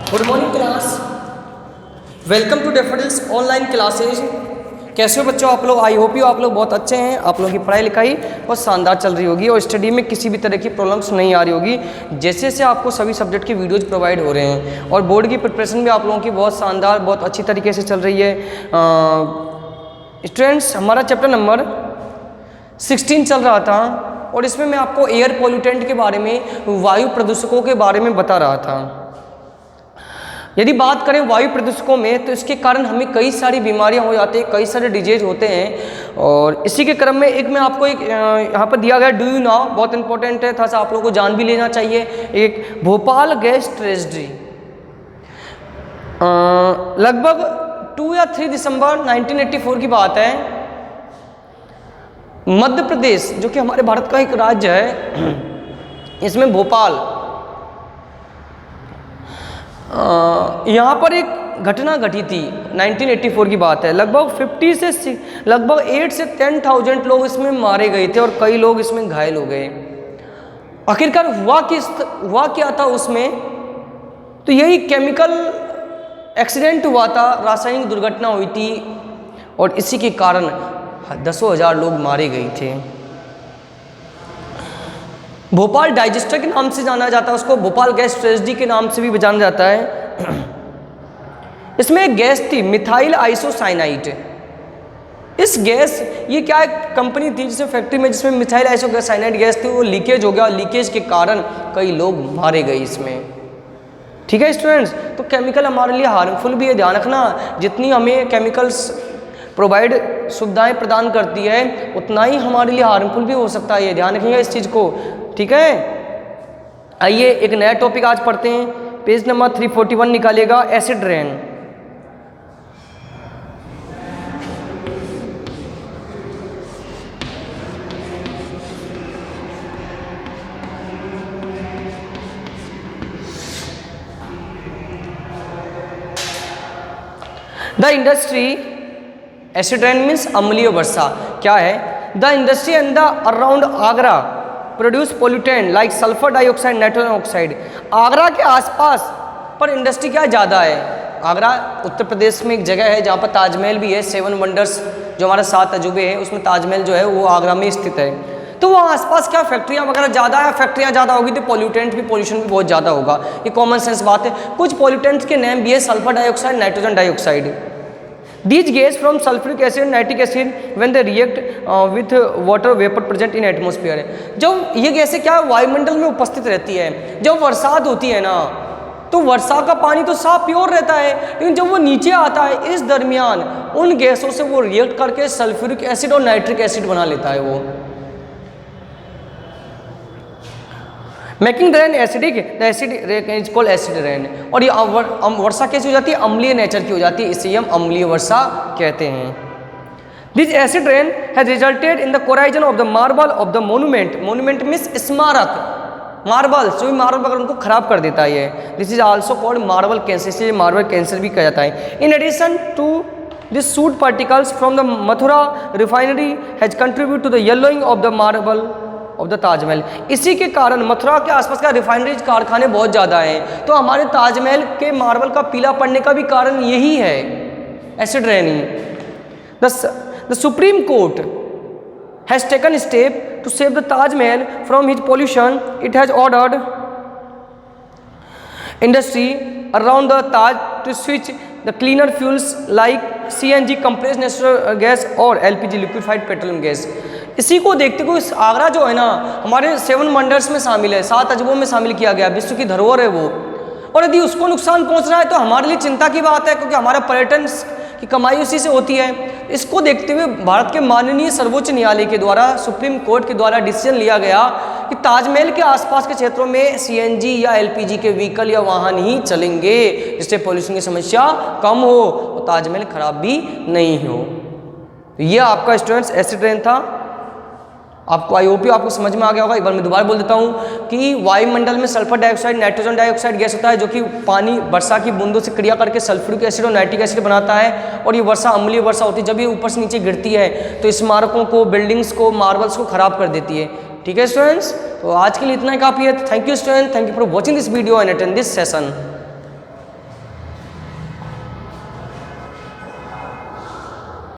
Good morning class, welcome to Daffodils online classes. कैसे हो बच्चों आप लोग? आई होप यू आप लोग बहुत अच्छे हैं। आप लोगों की पढ़ाई लिखाई बहुत शानदार चल रही होगी और स्टडी में किसी भी तरह की प्रॉब्लम्स नहीं आ रही होगी। जैसे जैसे आपको सभी सब्जेक्ट के वीडियोज प्रोवाइड हो रहे हैं और बोर्ड की प्रिपरेशन भी आप लोगों की बहुत शानदार बहुत अच्छी तरीके से चल रही है। स्टूडेंट्स, हमारा चैप्टर नंबर 16 चल रहा था और इसमें मैं आपको एयर पोल्यूटेंट के बारे में, वायु प्रदूषकों के बारे में बता रहा था। यदि बात करें वायु प्रदूषकों में तो इसके कारण हमें कई सारी बीमारियां हो जाती हैं, कई सारे डिजीज होते हैं। और इसी के क्रम में एक मैं आपको एक यहाँ पर दिया गया डू यू नो, बहुत इंपॉर्टेंट है, थोड़ा सा आप लोगों को जान भी लेना चाहिए। एक भोपाल गैस ट्रेजेडी लगभग 2 या 3 दिसंबर 1984 की बात है। मध्य प्रदेश जो कि हमारे भारत का एक राज्य है, इसमें भोपाल यहाँ पर एक घटना घटी थी। 1984 की बात है। लगभग 8 से 10,000 लोग इसमें मारे गए थे और कई लोग इसमें घायल हो गए। आखिरकार हुआ क्या था उसमें? तो यही केमिकल एक्सीडेंट हुआ था, रासायनिक दुर्घटना हुई थी और इसी के कारण दसों हजार लोग मारे गए थे। भोपाल डाइजेस्टर के नाम से जाना जाता है उसको, भोपाल गैस ट्रेजेडी के नाम से भी जाना जाता है। इसमें एक गैस थी मिथाइल आइसोसाइनाइड। इस गैस, ये क्या एक कंपनी थी जिसमें फैक्ट्री में जिसमें मिथाइल आइसोसाइनाइड गैस थी, वो लीकेज हो गया। लीकेज के कारण कई लोग मारे गए इसमें। ठीक है स्टूडेंट्स, तो केमिकल हमारे लिए हार्मफुल भी है, ध्यान रखना। जितनी हमें केमिकल्स प्रोवाइड सुविधाएं प्रदान करती है उतना ही हमारे लिए हार्मफुल भी हो सकता है, ध्यान रखिएगा इस चीज़ को। ठीक है, आइए एक नया टॉपिक आज पढ़ते हैं। पेज नंबर 341 निकालिएगा, acid rain. The industry, acid rain means अम्लीय वर्षा। क्या है? The industry and the around Agra produce pollutant like sulphur dioxide, nitrogen oxide. Agra के आसपास पर इंडस्ट्री क्या ज़्यादा है? आगरा उत्तर प्रदेश में एक जगह है जहाँ पर ताजमहल भी है। 7 वंडर्स जो हमारे 7 अजूबे हैं उसमें ताजमहल जो है वो आगरा में स्थित है। तो वहाँ आसपास क्या फैक्ट्रियाँ वगैरह ज़्यादा है। फैक्ट्रियाँ ज़्यादा होगी तो पोल्यूटेंट भी, पोल्यूशन भी बहुत ज़्यादा होगा। ये कॉमन सेंस बात है। कुछ पोल्यूटेंट्स के नेम भी है sulphur dioxide, nitrogen dioxide. These gas from sulfuric acid and nitric acid when they react with water vapor present in atmosphere। जब ये गैसें क्या वायुमंडल में उपस्थित रहती है, जब बरसात होती है ना तो वर्षा का पानी तो साफ प्योर रहता है, लेकिन जब वो नीचे आता है इस दरमियान उन गैसों से वो रिएक्ट करके सल्फ्यूरिक एसिड और नाइट्रिक एसिड बना लेता है वो, making the rain acidic. The acid is called acid rain. और ये वर्षा कैसी हो जाती है? अम्लीय नेचर की हो जाती है, इसे हम अम्लीय वर्षा कहते हैं। This acid rain has resulted in the corrosion of the marble of the monument. Monument means स्मारक, मार्बल, जो भी मार्बल अगर उनको खराब कर देता है। This is also called marble cancer, इसलिए मार्बल कैंसर भी कहा जाता है। In addition to this soot particles from the Mathura refinery has contribute to the yellowing of the marble of the Taj Mahal. इसी के कारण मथुरा के आसपास का रिफाइनरीज कारखाने बहुत ज़्यादा हैं, तो हमारे ताजमहल के मार्बल का पीला पड़ने का भी कारण यही है, acid rain. The Supreme Court has taken step to save the Taj Mahal from his pollution. It has ordered industry around the Taj to switch the cleaner fuels like CNG compressed natural gas और LPG liquefied petroleum gas. इसी को देखते हुए आगरा जो है ना हमारे 7 wonders में शामिल है, 7 अजूबों में शामिल किया गया, विश्व की धरोहर है वो। और यदि उसको नुकसान पहुंच रहा है तो हमारे लिए चिंता की बात है, क्योंकि हमारा पर्यटन की कमाई उसी से होती है। इसको देखते हुए भारत के माननीय सर्वोच्च न्यायालय के द्वारा, सुप्रीम कोर्ट के द्वारा डिसीजन लिया गया कि ताजमहल के आसपास के क्षेत्रों में CNG या LPG के व्हीकल या वाहन ही चलेंगे, जिससे पोल्यूशन की समस्या कम हो और ताजमहल खराब भी नहीं हो। यह आपका स्टूडेंट्स एसिड रेन था। आपको आई होप आपको समझ में आ गया होगा। एक बार मैं दोबारा बोल देता हूँ कि वायुमंडल में sulphur dioxide, nitrogen dioxide gas होता है जो कि पानी वर्षा की बूंदों से क्रिया करके सल्फ्यूरिक एसिड और नाइट्रिक एसिड बनाता है। और ये वर्षा अम्लीय वर्षा होती है। जब ये ऊपर से नीचे गिरती है तो स्मारकों को, बिल्डिंग्स को, मार्बल्स को खराब कर देती है। ठीक है स्टूडेंट्स, तो आज के लिए इतना ही काफ़ी है। Thank you student, thank you for watching this video and attend this session.